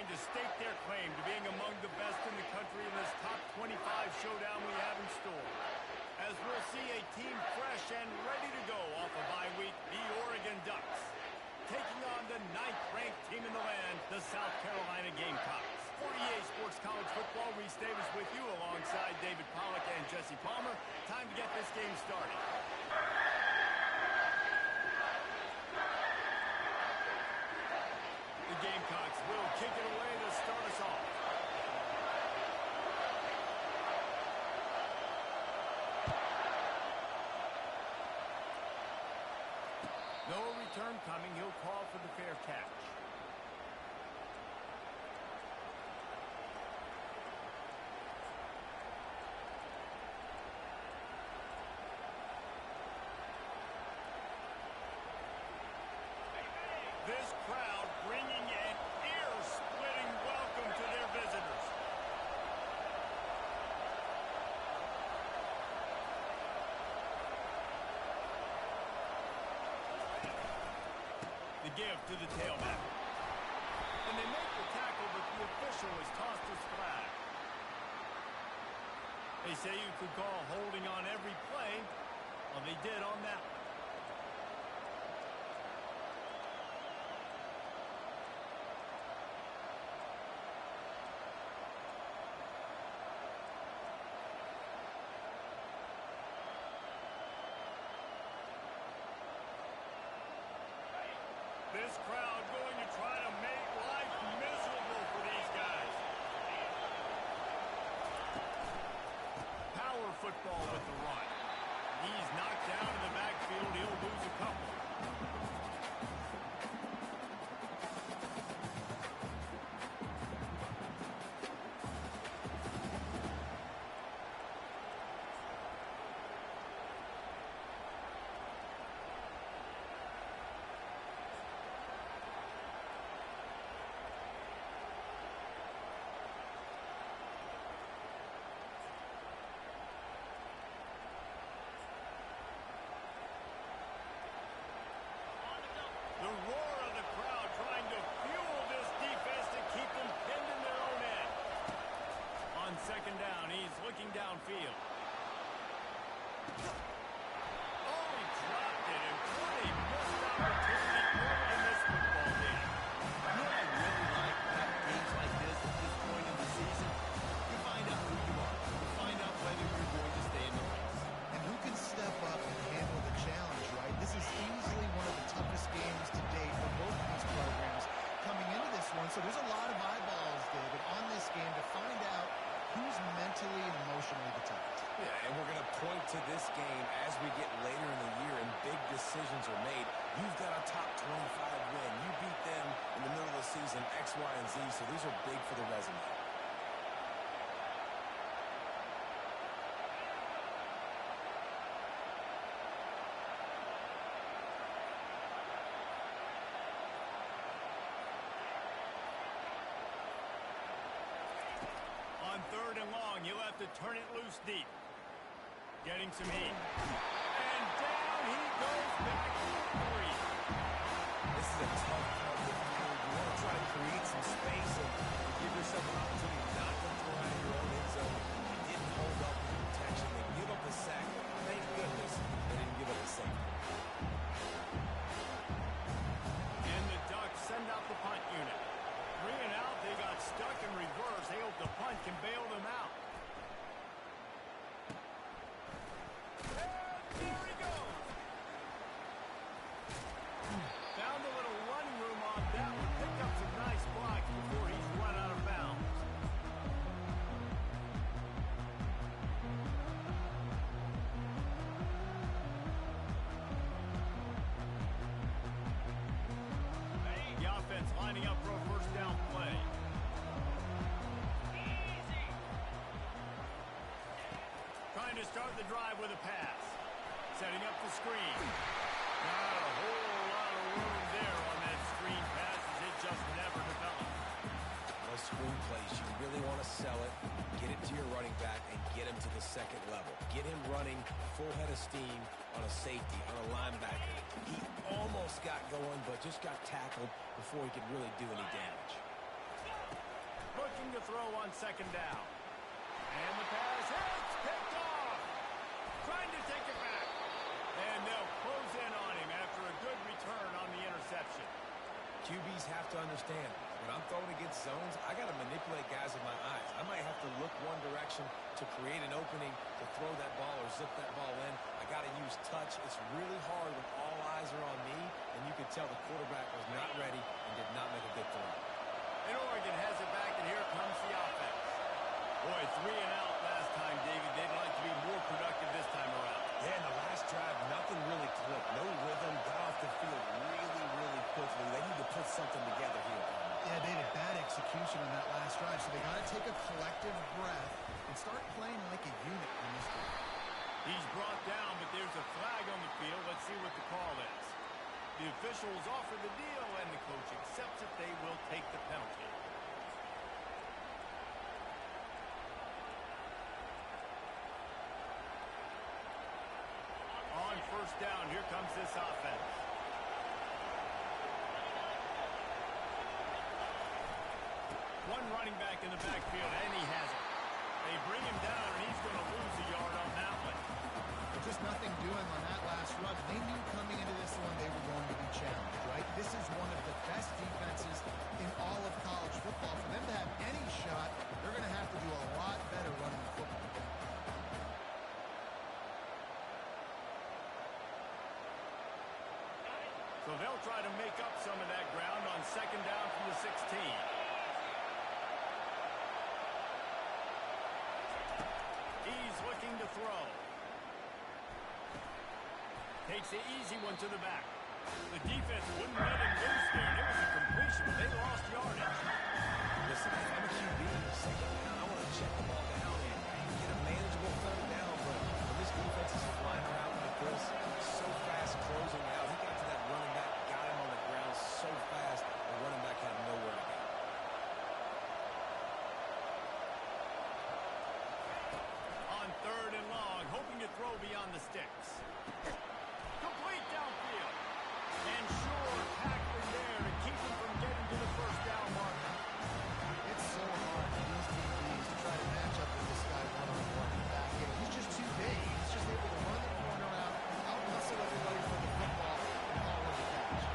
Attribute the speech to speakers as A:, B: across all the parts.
A: trying to stake their claim to being among the best in the country in this top 25 showdown we have in store. As we'll see a team fresh and ready to go off a bye week, the Oregon Ducks, taking on the 9th-ranked team in the land, the South Carolina Gamecocks. For EA Sports College Football, Reese Davis with you alongside David Pollack and Jesse Palmer. Time to get this game started. The Gamecocks will kick it away to start us off. No return coming. He'll call for the fair catch. This crowd bringing an ear-splitting welcome to their visitors. The give to the tailback. And they make the tackle, but the official has tossed his flag. They say you could call holding on every play. Well, they did on that one. This crowd going to try to make life miserable for these guys. Power football with the run. He's knocked down in the backfield. He'll lose a couple. The roar of the crowd trying to fuel this defense to keep them pinned in their own end. On second down, he's looking downfield. Oh, he dropped it, and what a missed opportunity early in this football game.
B: You know what I really like about games like this at this point in the season? You find out who you are. You find out whether you're going to stay in the race.
C: And who can step up and handle the challenge, right? This is easily one of the toughest games to date for both of these programs coming into this one. So there's a lot of eyeballs, David, on this game to find out who's mentally and emotionally the toughest.
D: Yeah, and we're going to point to this game as we get later in the year and big decisions are made. You've got a top 25 win. You beat them in the middle of the season, X, Y, and Z, so these are big for the resume.
A: On third and long, he'll have to turn it loose deep. Getting some heat. And down he goes back to 3.
D: This is a tough part of the field. You want to try to create some space and give yourself an opportunity not to throw out of your own end zone. They didn't hold up with protection. They give up a sack. Thank goodness they didn't give up a safety.
A: And the Ducks send out the punt unit. Bringing out, they got stuck in reverse. They hope the punt can bail them out. And there he goes. Found a little running room on that one. Picked up some nice blocks before he's run out of bounds. The offense lining up for a first down play. Trying to start the drive with a pass. Setting up the screen. Not a whole lot of room there on that screen pass as it just never developed.
D: Those screen plays, you really want to sell it, get it to your running back, and get him to the second level. Get him running full head of steam on a safety, on a linebacker. He almost got going, but just got tackled before he could really do any damage.
A: throw on second down. And the pass hits, picked off. Trying to take it back. And they'll close in on him after a good return on the interception.
D: QBs have to understand, when I'm throwing against zones, I got to manipulate guys with my eyes. I might have to look one direction to create an opening to throw that ball or zip that ball in. I got to use touch. It's really hard when all eyes are on me, and you can tell the quarterback was not ready and did not make a good throw.
A: And Oregon has it back, and here comes the offense. Boy, 3 and out last time, David. They'd like to be more productive this time around.
D: Yeah, in the last drive, nothing really clicked. No rhythm, got off the field really, really quickly. They need to put something together here.
C: Yeah, they had bad execution on that last drive, so they got to take a collective breath and start playing like a unit in this game.
A: He's brought down, but there's a flag on the field. Let's see what the call is. The officials offer the deal, and the coach accepts it. They will take the penalty. On first down, here comes this offense. One running back in the backfield, and he has it. They bring him down, and he's going to lose a yard on that one.
C: Just nothing doing on that last run. They knew coming into this one they were going to be challenged, right? This is one of the best defenses in all of college football. For them to have any shot, they're going to have to do a lot better running the football.
A: So they'll try to make up some of that ground on second down from the 16. He's looking to throw. Takes the easy one to the back. The defense wouldn't let him loose there. It was a completion, but they lost yardage.
D: Listen, if I'm a QB, second down, I want to check the ball down and get a manageable third down. But when this defense is flying around like this, so fast closing out, he got to that running back, got him on the ground so fast, the running back had nowhere to go.
A: On third and long, hoping to throw beyond the sticks. Complete downfield. And sure, tackling there to keep him from getting to the first down marker.
C: It's so hard for these DBs to try to match up with this guy one-on-one in the back end. He's just too big. He's just able to run the corner out, out-hustle everybody for the football, and haul in the catch.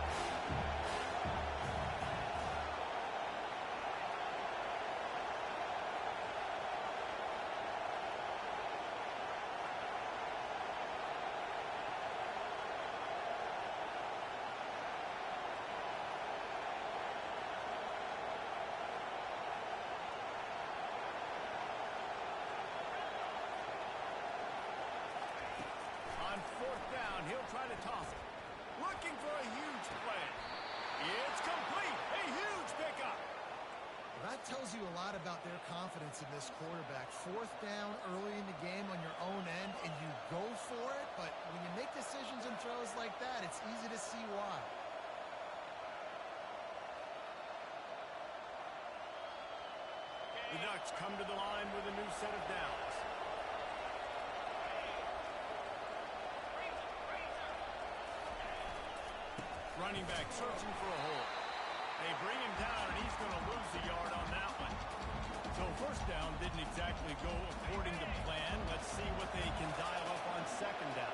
A: On fourth down, he'll try to toss it. Looking for a huge play. It's complete. A huge pickup.
C: Well, that tells you a lot about their confidence in this quarterback. Fourth down early in the game on your own end, and you go for it. But when you make decisions and throws like that, it's easy to see why.
A: The Ducks come to the line with a new set of downs. Running back searching for a hole. They bring him down, and he's going to lose a yard on that one. So first down didn't exactly go according to plan. Let's see what they can dial up on second down.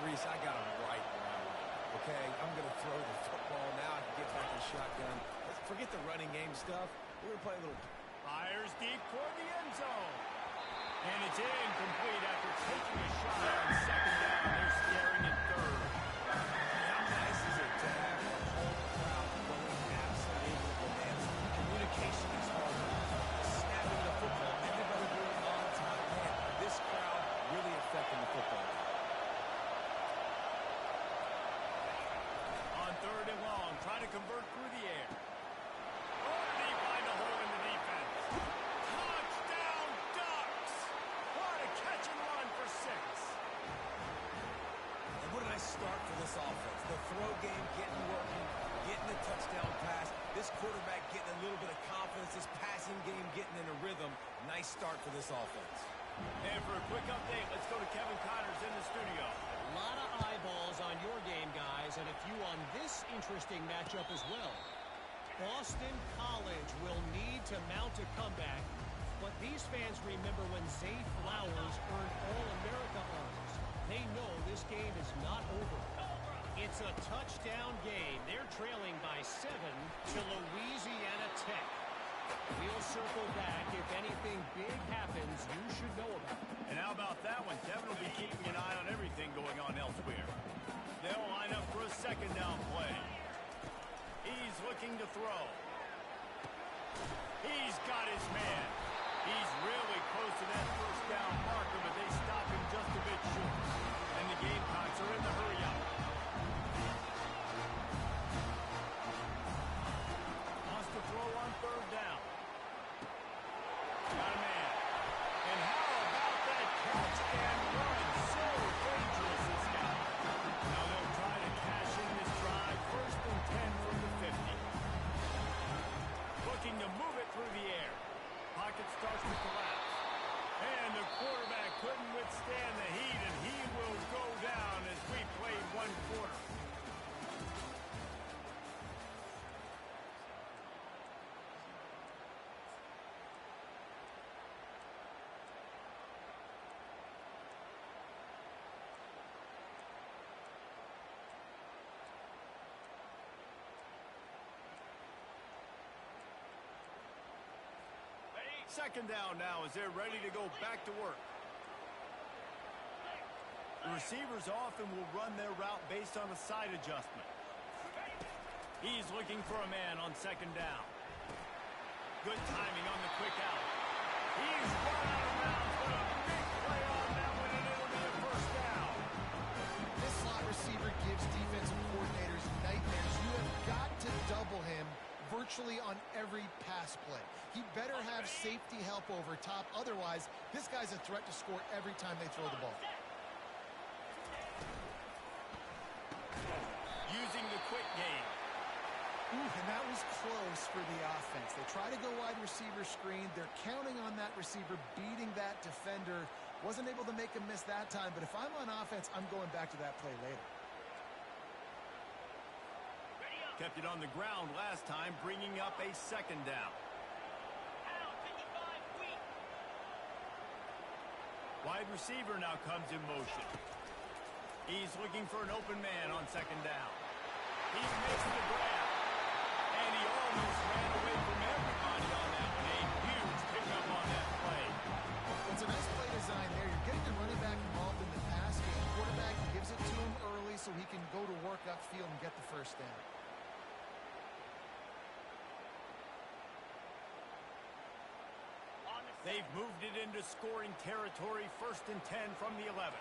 D: Reese, I got him right where I want him. Okay, I'm going to throw the football. Now I can get back in shotgun. Forget the running game stuff. We're going to play a little...
A: Fires deep toward the end zone. And it's incomplete after taking a shot on second down. They're staring at third.
D: How nice is it to have the whole crowd going absolutely bananas? Communication is hard. Snapping the football, everybody doing it on time. Man, this crowd really affecting the football game.
A: On third and long, trying to convert through the air. Oh, did he find a hole in the defense? Touchdown, Ducks! What a catch and run for 6.
D: And what did I start for this offense? The throw game getting working, getting the touchdown pass. This quarterback getting a little bit of confidence. This passing game getting in a rhythm. Nice start for this offense.
A: And for a quick update, let's go to Kevin Connors in the studio.
E: A lot of eyeballs on your game, guys, and a few on this interesting matchup as well. Boston College will need to mount mount a comeback, but these fans remember when Zay Flowers earned All-America honors. They know this game is not over. It's a touchdown game. They're trailing by 7 to Louisiana Tech. We'll circle back. If anything big happens, you should know about it.
A: And how about that one? Kevin will be keeping an eye on everything going on elsewhere. They'll line up for a second down play. He's looking to throw. He's got his man. He's really close to that first down marker, but they stop him just a bit short. And the Gamecocks are in the hurry up. Wants to throw on third down. Got a man. And how about that catch and run? So dangerous, this guy. Now they'll try to cash in this drive. First and 10 from the 50. Looking to move it through the air. Pocket starts to collapse. And the quarterback couldn't withstand the heat, and he will go down as we played one quarter. Second down now as they're ready to go back to work. The receivers often will run their route based on a side adjustment. He's looking for a man on second down. Good timing on the quick out. He's run out of bounds, but a big play on that one, and it'll be a first down.
C: This slot receiver gives defensive coordinators nightmares. You have got to double him virtually on every pass play. He better have safety help over top. Otherwise, this guy's a threat to score every time they throw the ball.
A: Using the quick game.
C: And that was close for the offense. They try to go wide receiver screen. They're counting on that receiver beating that defender. Wasn't able to make him miss that time, but if I'm on offense, I'm going back to that play later.
A: Kept it on the ground last time, bringing up a second down. Wide receiver now comes in motion. He's looking for an open man on second down. He missed the grab. And he almost ran away from everybody on that one. A huge pickup on that play.
C: It's a nice play design there. You're getting the running back involved in the pass game. Quarterback gives it to him early so he can go to work upfield and get the first down.
A: They've moved it into scoring territory, first and 10 from the 11.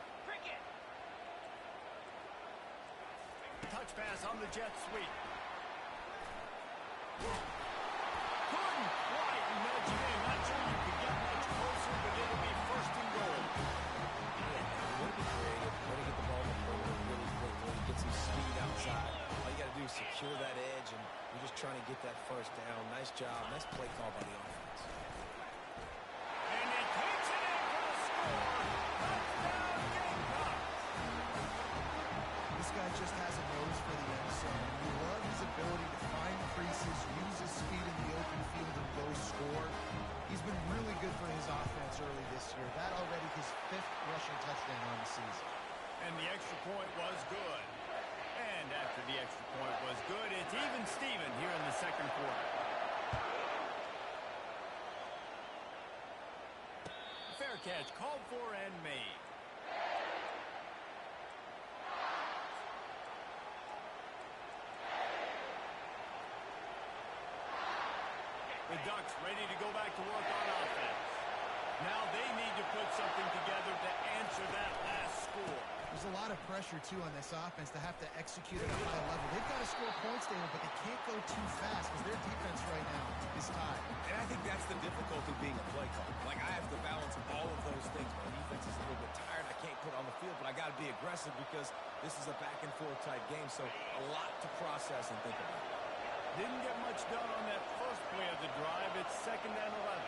A: Touch pass on the jet sweep. Couldn't quite nudge it in. Not sure you could get much closer, but it'll be first and goal.
D: Yeah, way to be creative, way to get the ball in the corner really quickly, get some speed outside. All you got to do is secure that edge, and you're just trying to get that first down. Nice job. Nice play call by the offense.
C: Just has a nose for the end zone. We love his ability to find creases, use his speed in the open field, and go score. He's been really good for his offense early this year. That already his 5th rushing touchdown on the season.
A: And the extra point was good. And after the extra point was good, it's even Steven here in the second quarter. Fair catch called for and made. The Ducks ready to go back to work on offense. Now they need to put something together to answer that last score.
C: There's a lot of pressure, too, on this offense to have to execute at a high level. They've got to score points, David, but they can't go too fast because their defense right now is tied.
D: And I think that's the difficulty being a play caller. Like, I have to balance all of those things. My defense is a little bit tired. I can't put on the field, but I got to be aggressive because this is a back-and-forth type game, so a lot to process and think about.
A: Didn't get much done on that first play of the drive. It's second and 11.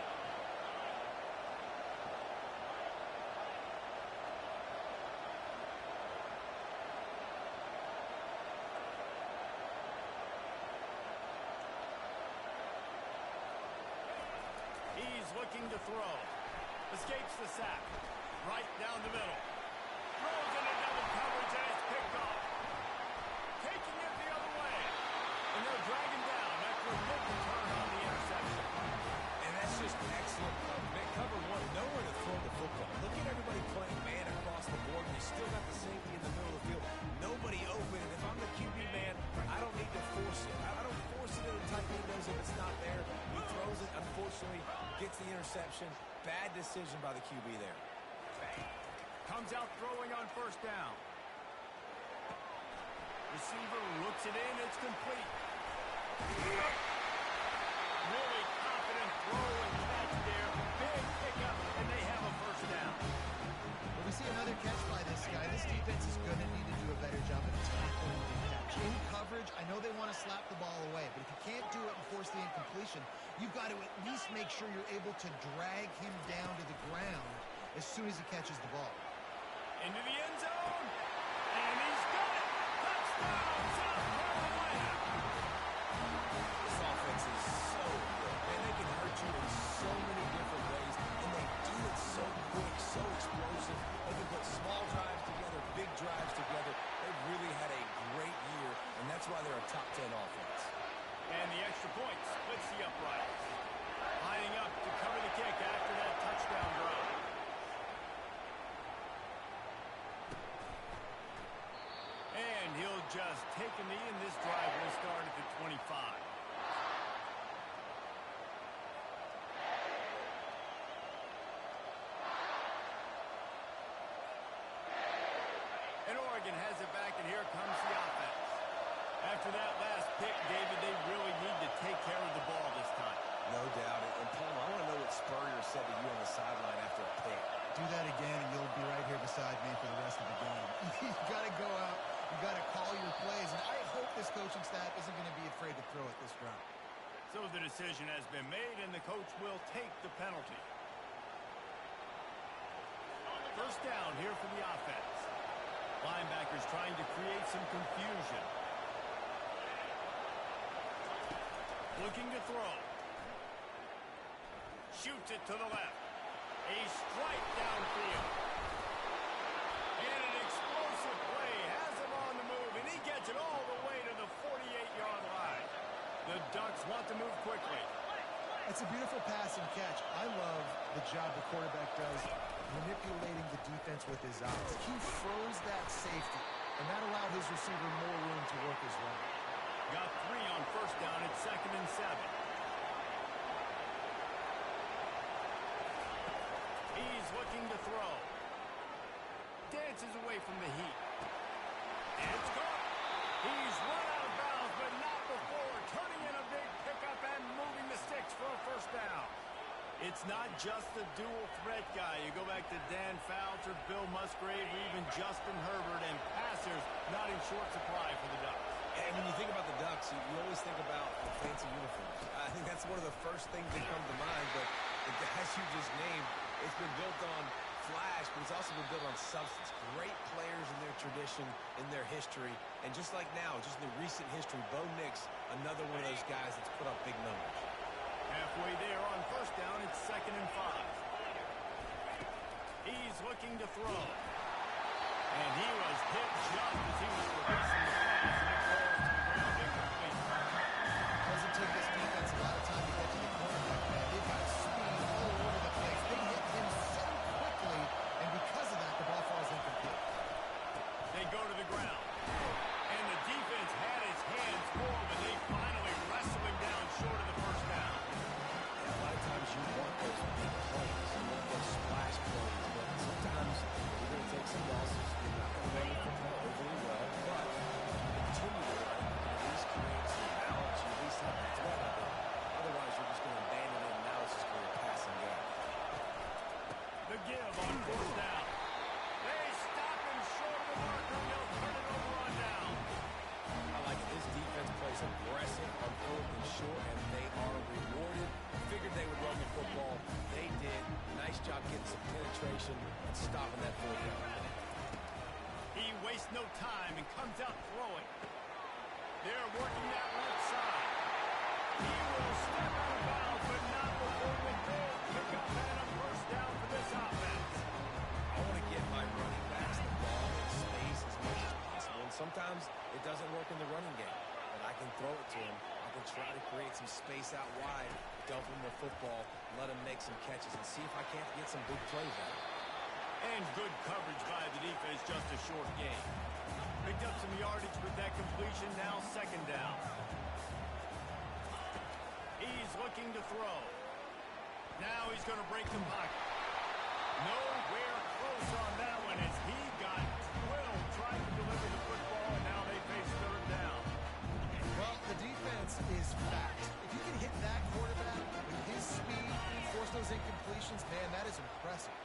A: looking to throw. Escapes the sack. Right down the middle. Throws into double coverage and it's picked off. Taking it the other way. And they'll drag him down after a good return on the interception.
D: And that's just excellent. Cover one, nowhere to throw the football. Look at everybody playing man across the board. You still got the safety in the middle of the field. Nobody open. And if I'm the QB man, I don't need to force it. I don't force it into tight windows if it's not there. He throws it, unfortunately, gets the interception. Bad decision by the QB there.
A: Comes out throwing on first down. Receiver looks it in. It's complete. Really confident throw and catch there. Big pickup, and they have a first down.
C: Well, we see another catch by this guy. This defense is going to need to do a better job of tackling the catch. In coverage, I know they want to slap the ball away, but if you can't do it and force the incompletion, you've got to at least make sure you're able to drag him down to the ground as soon as he catches the ball.
A: Into the end zone. And he's got it. Touchdown, South Carolina.
D: This offense is so good. Man, they can hurt you in so many different ways, and they do it so quick, so explosive. They can put small drives together, big drives together. They've really had a great year, and that's why they're a top 10 offense.
A: And the extra point splits the uprights. Lining up to cover the kick after that touchdown drive. And he'll just take a knee, and this drive will start at the 25. And Oregon has it back, and here comes the offense. After that last pick, David, they really need to take care of the ball this time.
D: No doubt. And Paul, I want to know what Spurrier said to you on the sideline after a pick.
C: Do that again, and you'll be right here beside me for the rest of the game. You've got to go out. You've got to call your plays, and I hope this coaching staff isn't going to be afraid to throw it this round.
A: So the decision has been made, and the coach will take the penalty. First down here for the offense. Linebackers trying to create some confusion. Looking to throw. Shoots it to the left. A strike downfield. And an explosive play. Has him on the move, and he gets it all the way to the 48-yard line. The Ducks want to move quickly.
C: It's a beautiful pass and catch. I love the job the quarterback does manipulating the defense with his eyes. He froze that safety, and that allowed his receiver more room to work his route.
A: Got 3 on first down at 2nd and 7. He's looking to throw. Dances away from the heat. And it's caught. He's run out of bounds, but not before turning in a big pickup and moving the sticks for a first down. It's not just the dual threat guy. You go back to Dan Fouts or Bill Musgrave or even Justin Herbert, and passers not in short supply for the Ducks.
D: And when you think about the Ducks, you always think about the fancy uniforms. I think that's one of the first things that come to mind, but the guys you just named, it's been built on flash, but it's also been built on substance. Great players in their tradition, in their history, and just like now, just in the recent history, Bo Nix, another one of those guys that's put up big numbers.
A: Halfway there on first down, it's 2nd and 5. He's looking to throw. And he was hit just as he was releasing the pass, and it rolls to the ground incomplete.
C: Doesn't take this defense a lot of time to get to the quarterback, man. They've got speed all over the place. They hit him so quickly, and because of that, the ball falls incomplete.
A: They go to the ground. And the defense had his hands full, but they finally wrestle him down short of the first down.
D: Yeah, a lot of times you want those big plays, you want those splash plays, but sometimes you're going to take some losses. You're not going to run the football overly well, but you continue to run, you at least create some balance, you at least have the threat of it. Otherwise, you're just going to abandon it, and now it's just going to be a passing game.
A: The give on fourth down. They stop him short of the marker, and they'll turn it over on down.
D: I like it. This defense plays aggressive on 4th and short, and they are rewarded. Figured they would run the football. They did. Nice job getting some penetration and stopping that 4th down.
A: He wastes no time and comes out throwing. They're working that left side. He will step out of bounds, but not before the big kick
D: Sometimes it doesn't work in the running game, but I can throw it to him. I can try to create some space out wide, dump him the football, let him make some catches, and see if I can't get some big plays out of it.
A: And good coverage by the defense, just a short gain. Picked up some yardage with that completion, now second down. He's looking to throw. Now he's going to break the pocket. Nowhere close on that one as he got drilled trying to deliver the football, and now they face third down.
C: Well, the defense is fact. If you can hit that quarterback with his speed and force those incompletions, man, that is impressive.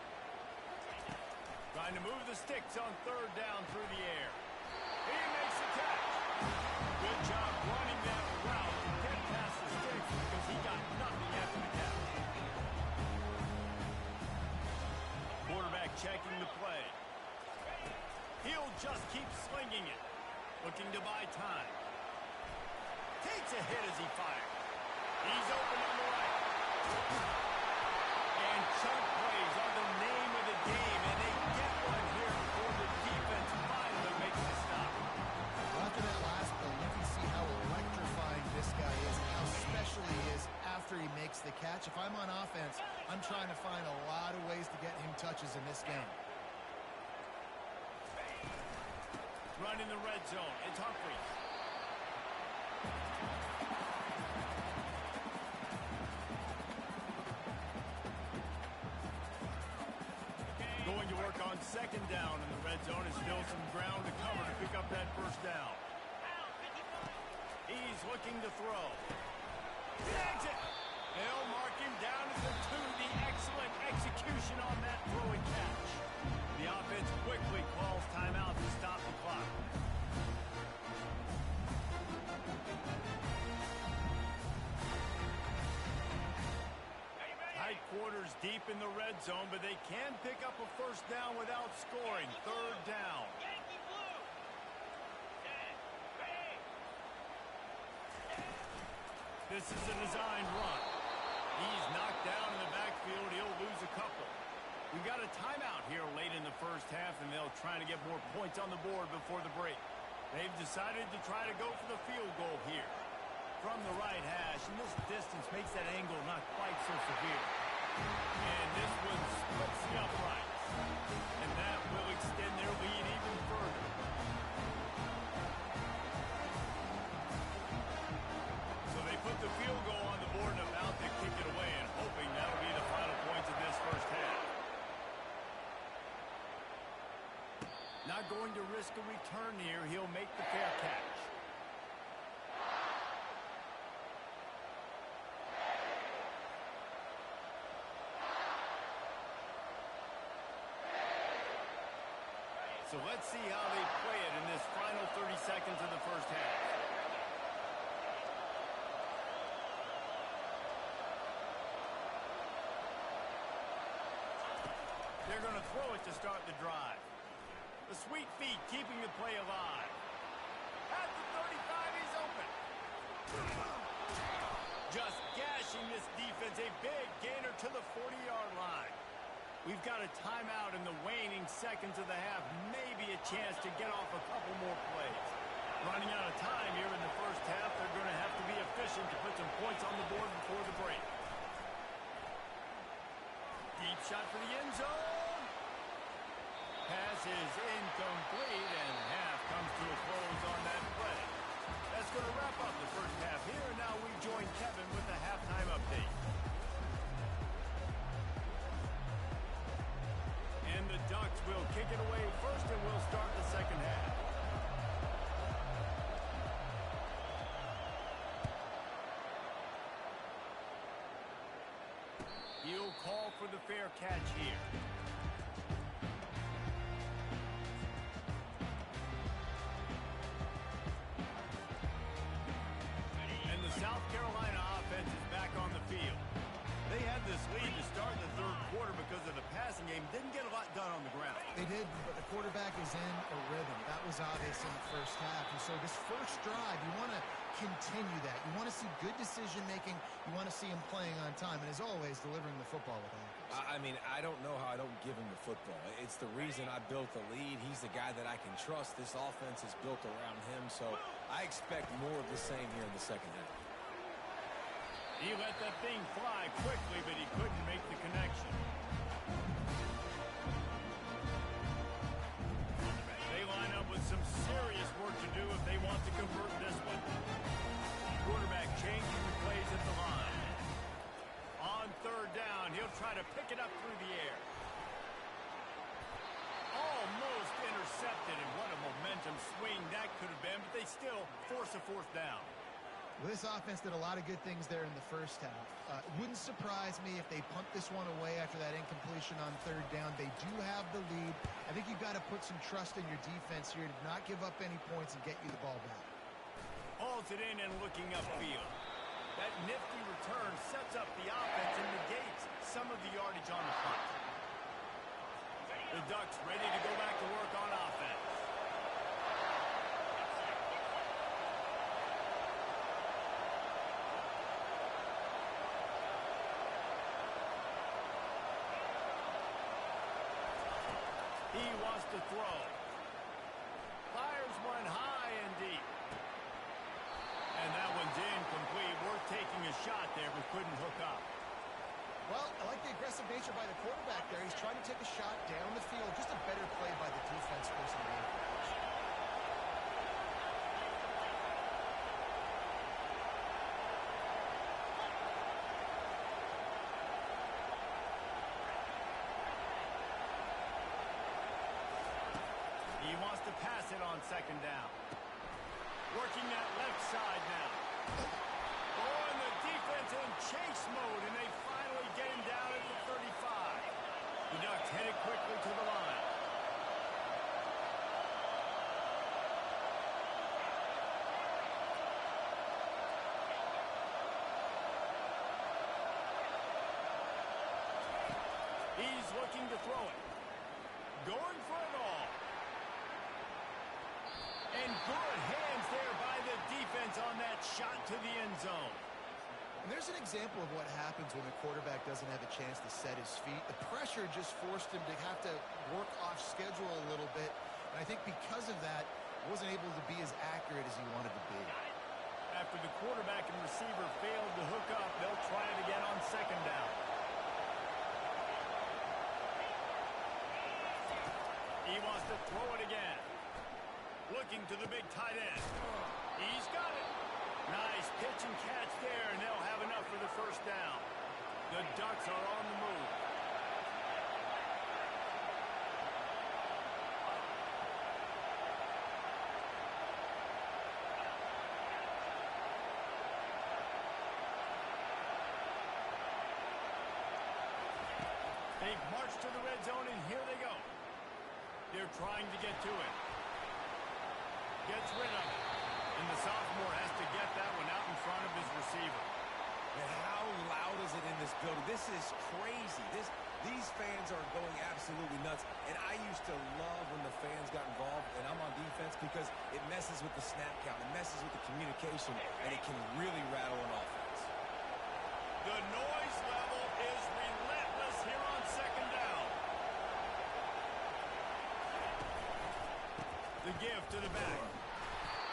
A: Trying to move the sticks on third down through the air. He makes the catch. Good job running that route to get past the sticks because he got nothing after the catch. Quarterback checking the play. He'll just keep slinging it. Looking to buy time. Takes a hit as he fires. He's open on the right. And chunk plays are the name of the game, and they get one here before the defense finally makes the stop.
C: After that last play, you can see how electrifying this guy is and how special he is after he makes the catch. If I'm on offense, I'm trying to find a lot of ways to get him touches in this game.
A: Run in the red zone. It's Humphries. Going to work on second down in the red zone. Is still some ground to cover to pick up that first down. He's looking to throw. Tags it. They'll mark him down at the 2. The excellent execution on that throw and catch. The offense quickly calls timeout to stop the clock. Tight quarters deep in the red zone, but they can pick up a first down without scoring. Third down. This is a designed run. He's knocked down in the backfield. He'll lose a couple. We've got a timeout here late in the first half, and they'll try to get more points on the board before the break. They've decided to try to go for the field goal here. From the right hash, and this distance makes that angle not quite so severe. And this one splits the uprights. And that will extend their lead even further. So they put the field goal on the board and about to kick it away, and hoping that'll be the final points of this first half. Not going to risk a return here. He'll make the fair catch. So let's see how they play it in this final 30 seconds of the first half. They're going to throw it to start the drive. The sweet feet keeping the play alive. At the 35, he's open. Just gashing this defense. A big gainer to the 40-yard line. We've got a timeout in the waning seconds of the half. Maybe a chance to get off a couple more plays. Running out of time here in the first half. They're going to have to be efficient to put some points on the board before the break. Deep shot for the end zone. Pass is incomplete, and half comes to a close on that play. That's going to wrap up the first half here. And now we join Kevin with the halftime update. And the Ducks will kick it away first, and we'll start the second half. He'll call for the fair catch here. And the South Carolina offense is back on the field. They had this lead to start the third quarter because of the passing game. Didn't get a lot done on the ground.
C: They did, but the quarterback is in a rhythm. That was obvious in the first half. And so this first drive, you want to continue that. You want to see good decision-making. You want to see him playing on time. And as always, delivering the football with accuracy.
D: I mean, I don't know how I don't give him the football. It's the reason I built the lead. He's the guy that I can trust. This offense is built around him, so I expect more of the same here in the second half.
A: He let that thing fly quickly, but he couldn't make the connection. They line up with some serious work to do if they want to convert this one. Quarterback changing the plays at the line. On third down, he'll try to pick it up through the air. Almost intercepted, and what a momentum swing that could have been, but they still force a fourth down.
C: Well, this offense did a lot of good things there in the first half. It wouldn't surprise me if they punt this one away after that incompletion on third down. They do have the lead. I think you've got to put some trust in your defense here to not give up any points and get you the ball back.
A: Hauls it in and looking upfield. That nifty return sets up the offense and negates some of the yardage on the punt. The Ducks ready to go back to work on offense. He wants to throw. Fires one high and deep. And that one's incomplete. Worth taking a shot there, but couldn't hook up.
C: Well, I like the aggressive nature by the quarterback there. He's trying to take a shot down the field. Just a better play by the defense forcing the incompletion.
A: He wants to pass it on second down. Working that left side now. Oh, and the defense in chase mode, and they finally get him down at the 35. The Ducks headed quickly to the line. He's looking to throw it. Going for it all. And good hands there by the defense on that shot to the end zone.
C: And there's an example of what happens when the quarterback doesn't have a chance to set his feet. The pressure just forced him to have to work off schedule a little bit. And I think because of that, wasn't able to be as accurate as he wanted to be.
A: After the quarterback and receiver failed to hook up, they'll try it again on second down. He wants to throw it again. Looking to the big tight end. He's got it. Nice pitch and catch there, and they'll have enough for the first down. The Ducks are on the move. They've marched to the red zone, and here they go. They're trying to get to it. Gets rid of it. And the sophomore has to get that one out in front of his receiver.
D: And how loud is it in this building? This is crazy. These fans are going absolutely nuts. And I used to love when the fans got involved, and I'm on defense, because it messes with the snap count. It messes with the communication, and it can really rattle an offense.
A: The noise level is relentless here on second down. The give to the back.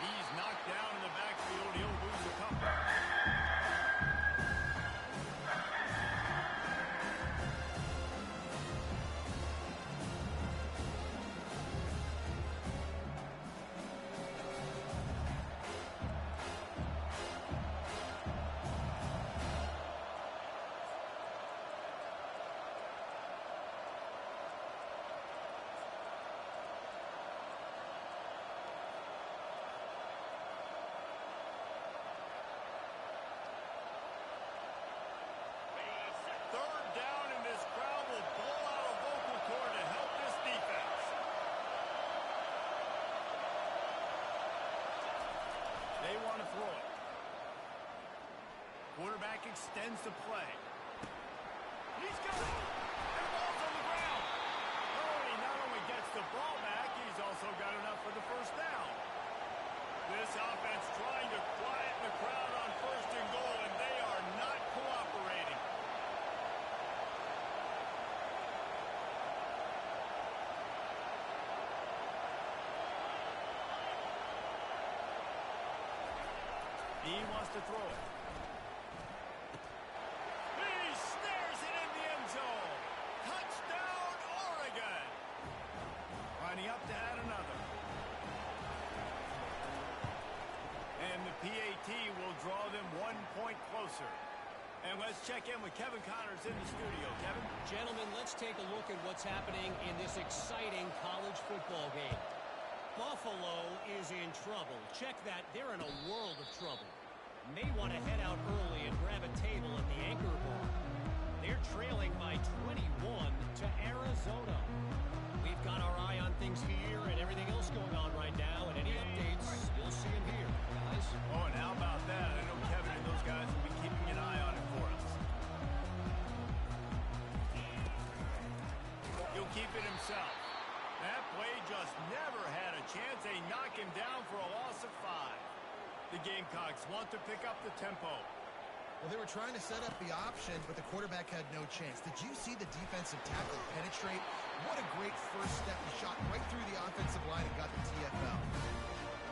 A: He's knocked down in the backfield. He'll lose a couple. Quarterback extends the play. to throw it. He snares it in the end zone. Touchdown, Oregon. Lining up to add another. And the PAT will draw them 1 point closer. And let's check in with Kevin Connors in the studio. Kevin?
E: Gentlemen, let's take a look at what's happening in this exciting college football game. Buffalo is in trouble. Check that. They're in a world of trouble. May want to head out early and grab a table at the Anchor Bar. They're trailing by 21 to Arizona. We've got our eye on things here and everything else going on right now. And any updates, you'll see them here, guys.
A: Oh, and how about that? I know Kevin and those guys will be keeping an eye on it for us. He'll keep it himself. That play just never had a chance. They knock him down for a loss of 5. The Gamecocks want to pick up the tempo.
C: Well, they were trying to set up the option, but the quarterback had no chance. Did you see the defensive tackle penetrate? What a great first step. He shot right through the offensive line and got the TFL.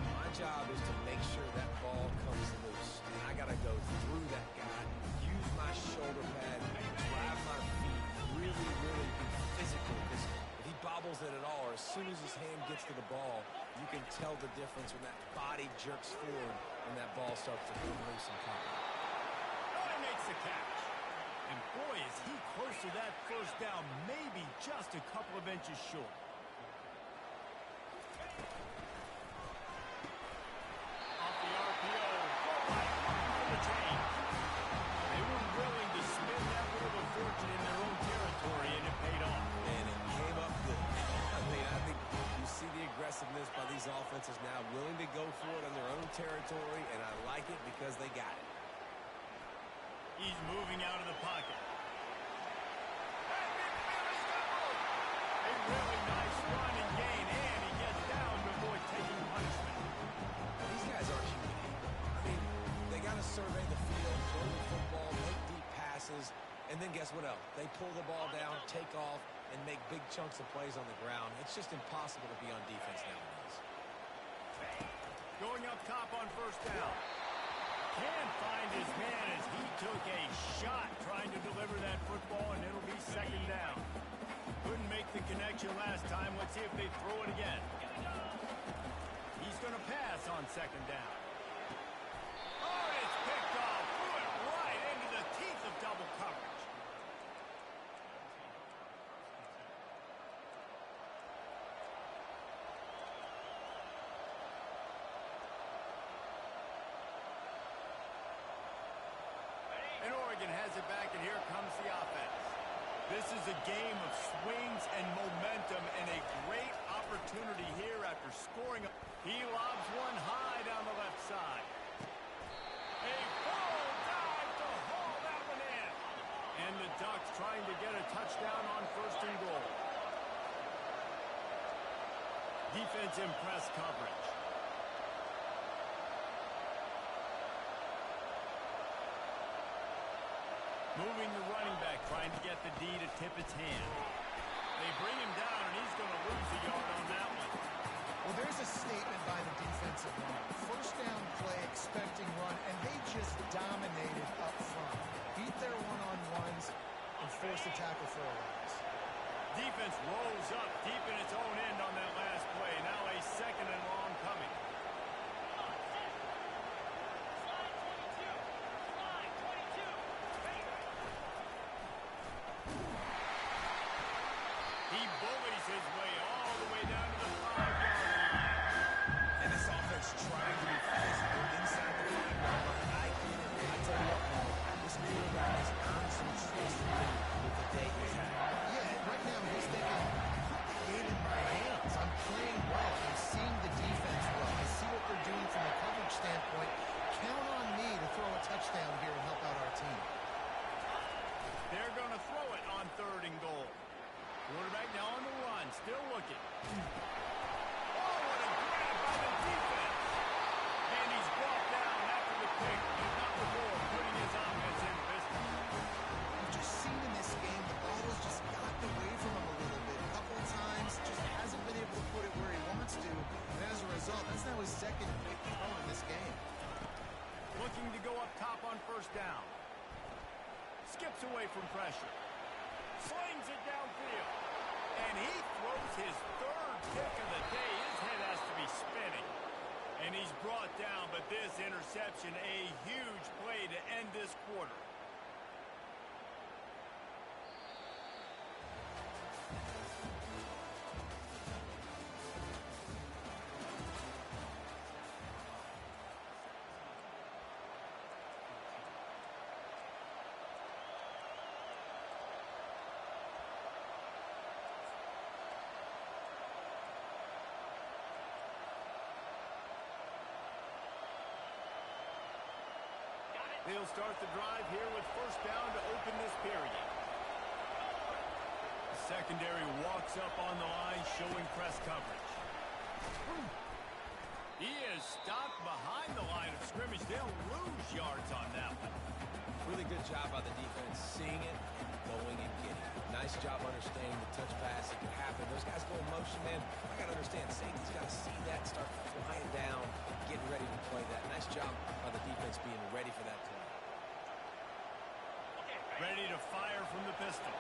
D: My job is to make sure that ball comes loose. And I got to go through that guy, use my shoulder pad, drive my feet, really, really be physical. Because if he bobbles it at all, or as soon as his hand gets to the ball, you can tell the difference when that body jerks forward and that ball starts to move loose and pop.
A: Makes the catch. And boy, is he close to that first down, maybe just a couple of inches short. Off the RPO, go right for the change. They were willing to spend that little fortune in their own territory, and it paid off.
D: And it came up good. I mean, I think you see the aggressiveness by these offenses now, willing to go for it on their own territory, and I like it because they got it.
A: He's moving out of the pocket. A really nice run and gain, and he gets down to avoid taking punishment.
D: These guys aren't human. I mean, they got to survey the field, throw the football, make deep passes, and then guess what else? They pull the ball down, take off, and make big chunks of plays on the ground. It's just impossible to be on defense nowadays.
A: Going up top on first down. Can't find his man as he took a shot trying to deliver that football, and it'll be second down. Couldn't make the connection last time. Let's see if they throw it again. He's going to pass on second down. Oh, it's picked off. Threw it right into the teeth of double coverage. And Oregon has it back, and here comes the offense. This is a game of swings and momentum, and a great opportunity here after scoring. He lobs one high down the left side. A full dive to haul that one in. And the Ducks trying to get a touchdown on first and goal. Defense in press coverage. Moving the running back, trying to get the D to tip its hand. They bring him down, and he's going to lose a yard on that one.
C: Well, there's a statement by the defensive line. First down play, expecting run, and they just dominated up front. Beat their one-on-ones and forced a tackle for a loss.
A: Defense rolls up deep in its own end on that last play. Now a second and long coming. He bullies his way all the way down to the 5-yard line.
D: And this offense trying to be physical inside the 5-yard line. I get it. I tell you what, Paul, this quarterback has earned some trust from me with the day he's had.
C: Yeah, and right now he's thinking, put the game in my hands. I'm playing well. I'm seeing the defense well. I see what they're doing from a coverage standpoint. Count on me to throw a touchdown here and help out our team.
A: They're going to throw it on third and goal. Quarterback now on the run, still looking. Oh, what a grab by the defense. And he's brought down after the pick, but not before putting his offense in business.
C: We've just seen in this game the ball has just gotten away from him a little bit. A couple of times, just hasn't been able to put it where he wants to. And as a result, that's now his second pick throw in this game.
A: Looking to go up from pressure. Slings it downfield. And he throws his third pick of the day. His head has to be spinning. And he's brought down, but this interception, a huge play to end this quarter. They'll start the drive here with first down to open this period. The secondary walks up on the line, showing press coverage. He is stopped behind the line of scrimmage. They'll lose yards on that one.
D: Really good job by the defense, seeing it and going and getting it. Nice job understanding the touch pass. It could happen. Those guys go in motion, man. I got to understand, safety's got to see that, start flying down, getting ready to play that. Nice job by the defense being ready for that play.
A: Ready to fire from the pistol.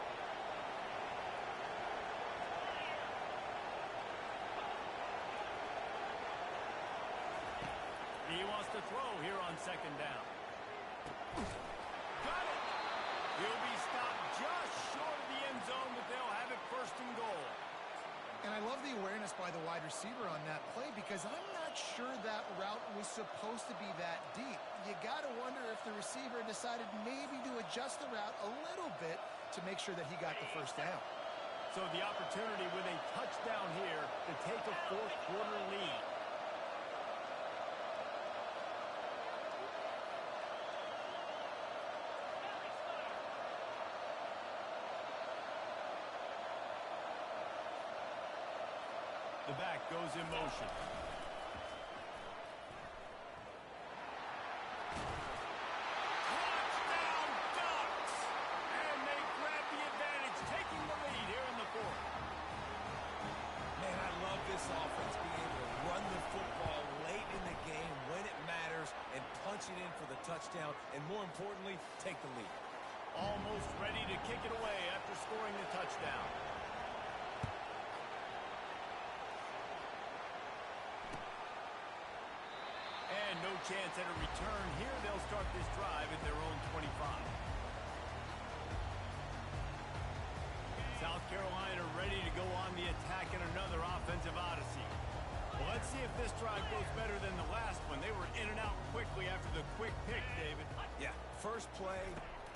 A: He wants to throw here on second down. Got it! He'll be stopped just short of the end zone, but they'll have it first and goal.
C: And I love the awareness by the wide receiver on that play because I'm not sure that route was supposed to be that deep. You got to wonder if the receiver decided maybe to adjust the route a little bit to make sure that he got the first down.
A: So the opportunity with a touchdown here to take a fourth quarter lead. The back goes in motion. Touchdown Ducks! And they grab the advantage, taking the lead here in the fourth.
D: Man, I love this offense being able to run the football late in the game when it matters and punch it in for the touchdown and, more importantly, take the lead.
A: Almost ready to kick it away after scoring the touchdown. And no chance at a return here. They'll start this drive at their own 25. South Carolina ready to go on the attack in another offensive odyssey. Well, let's see if this drive goes better than the last one. They were in and out quickly after the quick pick, David.
D: Yeah, first play,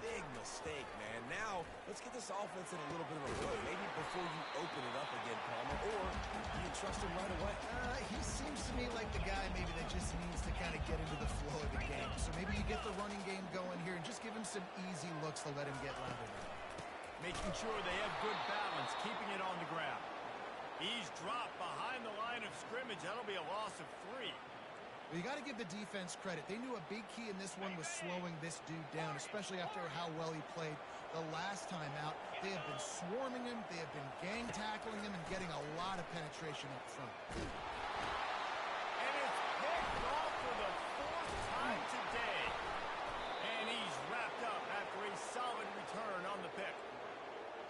D: big mistake, man. Now, let's get this offense in a little bit of a rhythm. Maybe before you open it up again, Palmer, or do you trust him right away?
C: He seems to me like the guy maybe that just needs to kind of get into the flow of the game. So maybe you get the running game going here and just give him some easy looks to let him get rounded out.
A: Making sure they have good balance, keeping it on the ground. He's dropped behind the line of scrimmage. That'll be a loss of 3.
C: Well, you got to give the defense credit. They knew a big key in this one was slowing this dude down, especially after how well he played the last time out. They have been swarming him. They have been gang tackling him and getting a lot of penetration up front.
A: And it's picked off for the 4th time today. And he's wrapped up after a solid return on the pick.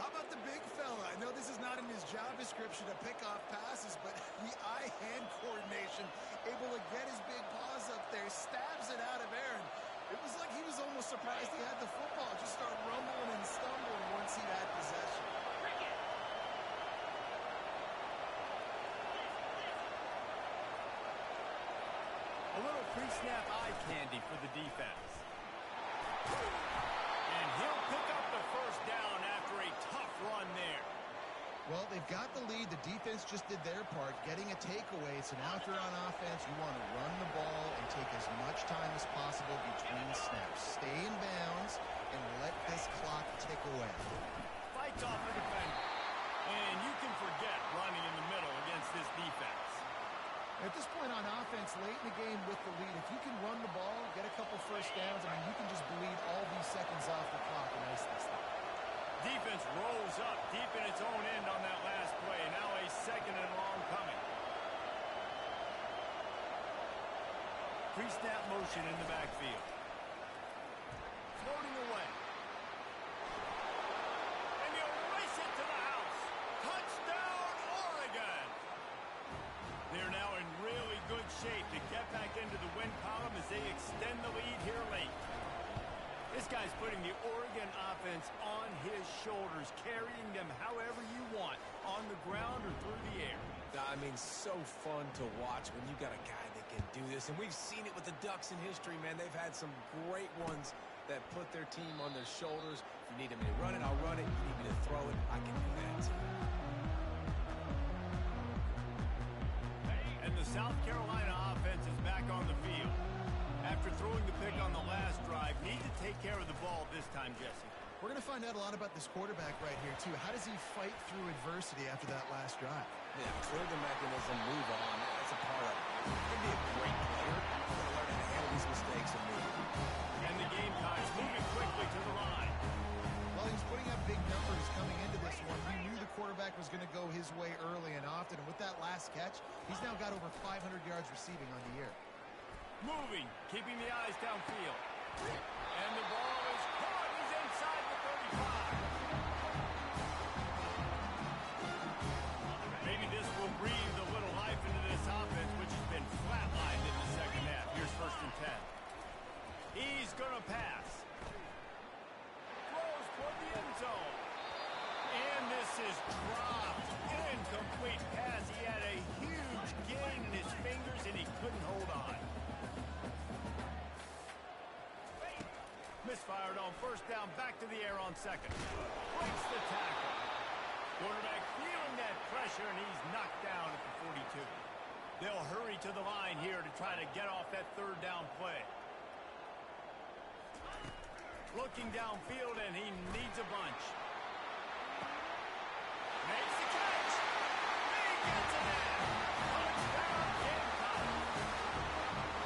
C: How about the big fella? I know this is not in his job description to pick off passes, but the eye-hand coordination, able to get his big paws up there, stabs it out of Aaron. It was like he was almost surprised he had the football. Just started rumbling and stumbling once he had possession.
A: A little pre-snap eye candy for the defense. And he'll pick up the first down after a tough run there.
C: Well, they've got the lead. The defense just did their part, getting a takeaway. So now if you're on offense, you want to run the ball and take as much time as possible between snaps. Stay in bounds and let this clock tick away.
A: Fights off the defender. And you can forget running in the middle against this defense.
C: At this point on offense, late in the game with the lead, if you can run the ball, get a couple first downs, I mean, you can just bleed all these seconds off the clock and ice this thing.
A: Defense rolls up deep in its own end on that last play. Now a second and long coming. Pre-snap motion in the backfield. Floating away. into the win column as they extend the lead here late. This guy's putting the Oregon offense on his shoulders, carrying them however you want, on the ground or through the air.
D: I mean, so fun to watch when you got a guy that can do this. And we've seen it with the Ducks in history, man. They've had some great ones that put their team on their shoulders. If you need me to run it, I'll run it. If you need me to throw it, I can do that too.
A: And the South Carolina offense is back on the field. After throwing the pick on the last drive, need to take care of the ball this time, Jesse.
C: We're going to find out a lot about this quarterback right here, too. How does he fight through adversity after that last drive?
D: Yeah, clear the mechanism, move on. That's a part of it. He can be a great player. He's going to learn how to handle these mistakes and move.
A: And the game time's moving quickly to the line.
C: Well, he was putting up big numbers coming into this one. He knew the quarterback was going to go his way early and often. And with that last catch, he's now got over 500 yards receiving on the year.
A: Moving, keeping the eyes downfield. And the ball is caught. He's inside the 35. Maybe this will breathe a little life into this offense, which has been flatlined in the second half. Here's 1st and 10. He's going to pass. Throws toward the end zone. And this is dropped. Incomplete pass. He had a huge gain in his fingers, and he couldn't hold on. Misfired on 1st down, back to the air on 2nd. Breaks the tackle. Quarterback feeling that pressure, and he's knocked down at the 42. They'll hurry to the line here to try to get off that 3rd down play. Looking downfield, and he needs a bunch. Makes the catch. He gets it in. Touchdown, Gamecock.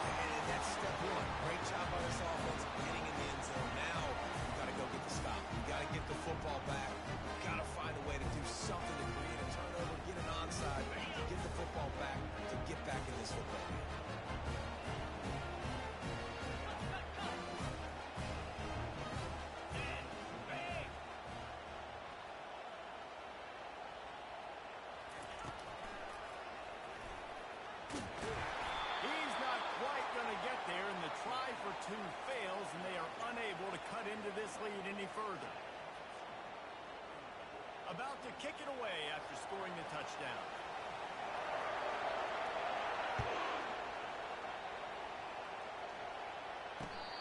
D: And that's step one. Great job by this offense getting in the end zone. Now you got to go get the stop. You got to get the football back. You got to find a way to do something to create a turnover, get an onside, to get the football back, to get back in this football game.
A: Try for 2 fails, and they are unable to cut into this lead any further. About to kick it away after scoring the touchdown.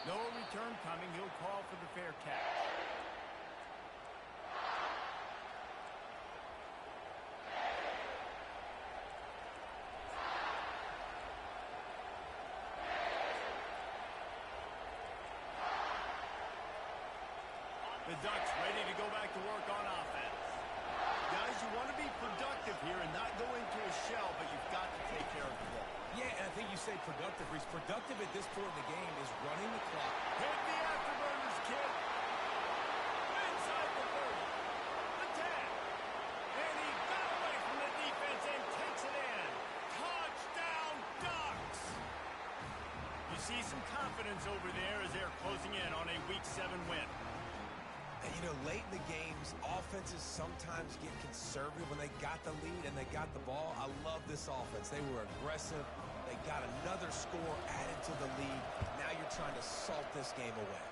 A: No return coming. He'll call for the fair catch. The Ducks ready to go back to work on offense. Guys, you want to be productive here and not go into a shell, but you've got to take care of the ball.
D: Yeah, and I think you say productive. He's productive at this point in the game is running the clock.
A: Hit the afterburners, kid. Inside the 30. The 10. And he got away from the defense and takes it in. Touchdown, Ducks! You see some confidence over there as they're closing in on a Week 7 win.
D: And, you know, late in the games, offenses sometimes get conservative when they got the lead and they got the ball. I love this offense. They were aggressive. They got another score added to the lead. Now you're trying to salt this game away.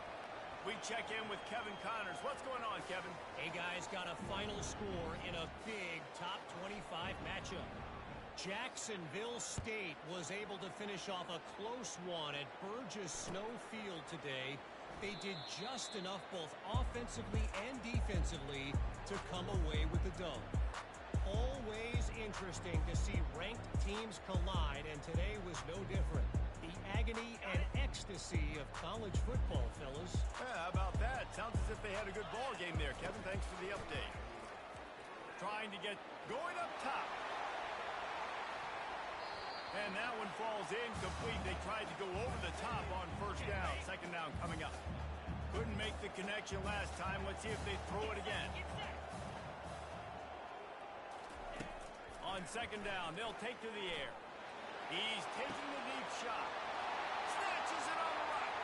A: We check in with Kevin Connors. What's going on, Kevin?
E: Hey, guys, got a final score in a big top 25 matchup. Jacksonville State was able to finish off a close one at Burgess Snow Field today. They did just enough both offensively and defensively to come away with the dub. Always interesting to see ranked teams collide, and today was no different. The agony and ecstasy of college football, fellas.
A: Yeah, how about that? Sounds as if they had a good ball game there, Kevin. Thanks for the update. Trying to get going up top. And that one falls incomplete. They tried to go over the top on 1st down. 2nd down coming up. Couldn't make the connection last time. Let's see if they throw it again. On 2nd down, they'll take to the air. He's taking the deep shot. Snatches it on the right.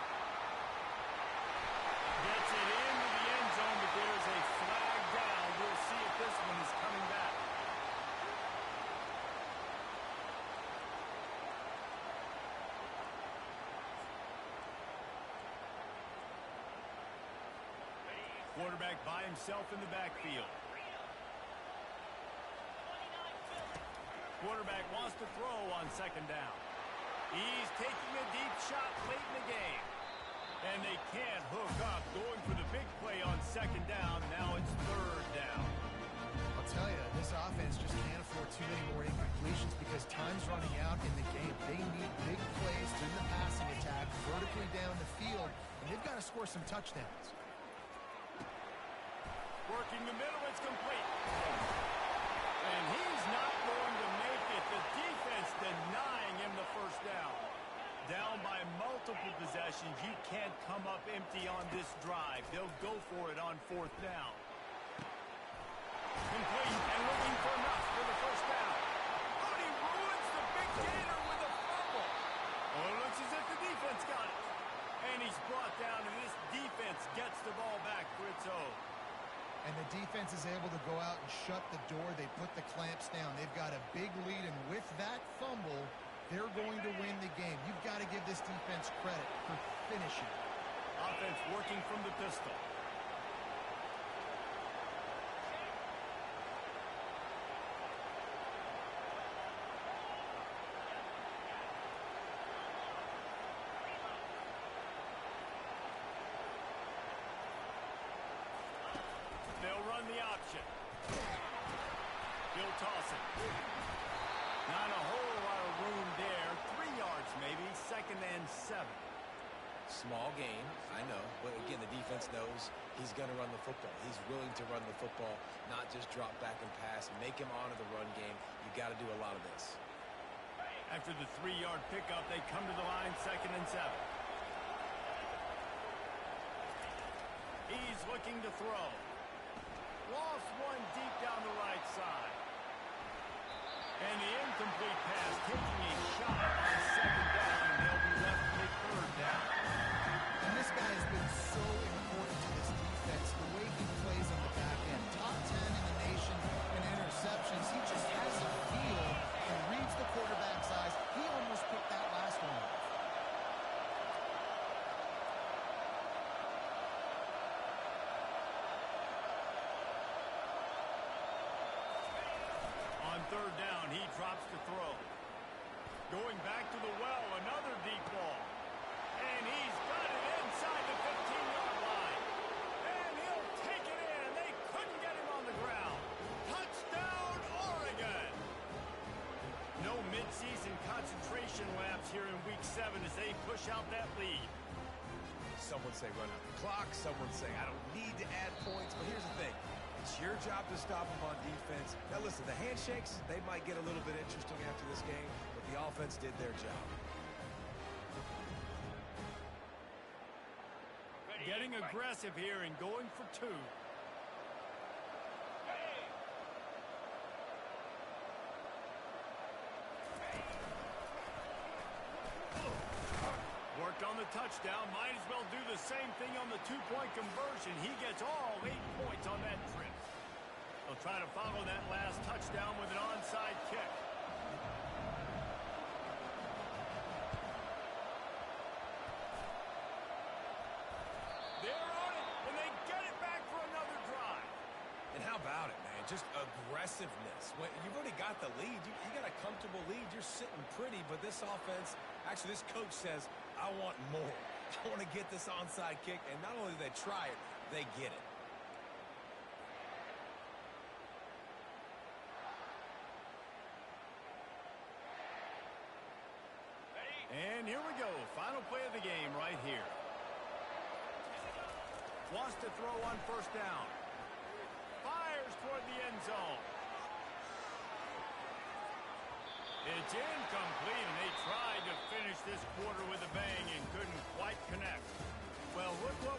A: Gets it into the end zone, but there's a flag down. We'll see if this one is coming back. Quarterback by himself in the backfield. Quarterback wants to throw on second down. He's taking a deep shot late in the game. And they can't hook up, going for the big play on second down. Now it's third down.
C: I'll tell you, this offense just can't afford too many more incompletions because time's running out in the game. They need big plays in the passing attack, vertically down the field, and they've got to score some touchdowns.
A: Working the middle, it's complete. And he's not going to make it. The defense denying him the first down. Down by multiple possessions. You can't come up empty on this drive. They'll go for it on fourth down. Complete and looking for enough for the first down. Oh, he ruins the big gainer with a fumble. Oh, it looks as if the defense got it. And he's brought down, and this defense gets the ball back for its own.
C: And the defense is able to go out and shut the door. They put the clamps down. They've got a big lead, and with that fumble, they're going to win the game. You've got to give this defense credit for finishing.
A: Offense working from the pistol. They'll run the option. He'll toss it. Not a whole lot of room there. 3 yards maybe. Second and 7.
D: Small game, I know. But again, the defense knows he's going to run the football. He's willing to run the football, not just drop back and pass. Make him honor the run game. You got to do a lot of this.
A: After the 3-yard pickup, they come to the line, second and 7. He's looking to throw. Lost one deep down the right side. And the incomplete pass taking a shot on second down, and they'll be left with third down.
C: And this guy has been so important to this defense, the way he plays on the back end. Top 10 in the nation in interceptions. He just has a feel and reads the quarterback's eyes. He almost picked that last one off.
A: On third down, he drops the throw. Going back to the well, another deep ball. And he's got it inside the 15-yard line. And he'll take it in. They couldn't get him on the ground. Touchdown, Oregon. No midseason concentration laps here in Week 7 as they push out that lead.
D: Some would say run out the clock. Some would say I don't need to add points. But here's the thing. It's your job to stop them on defense. Now, listen, the handshakes, they might get a little bit interesting after this game, but the offense did their job.
A: Getting aggressive here and going for 2. Worked on the touchdown. Might as well do the same thing on the 2-point conversion. He gets all 8 points on that trip. They'll try to follow that last touchdown with an onside kick. They're on it, and they get it back for another drive.
D: And how about it, man? Just aggressiveness. When you've already got the lead. You got a comfortable lead. You're sitting pretty, but this offense, actually this coach says, I want more. I want to get this onside kick, and not only do they try it, they get it.
A: And here we go. Final play of the game right here. Wants to throw on first down. Fires toward the end zone. It's incomplete, and they tried to finish this quarter with a bang and couldn't quite connect. Well, look what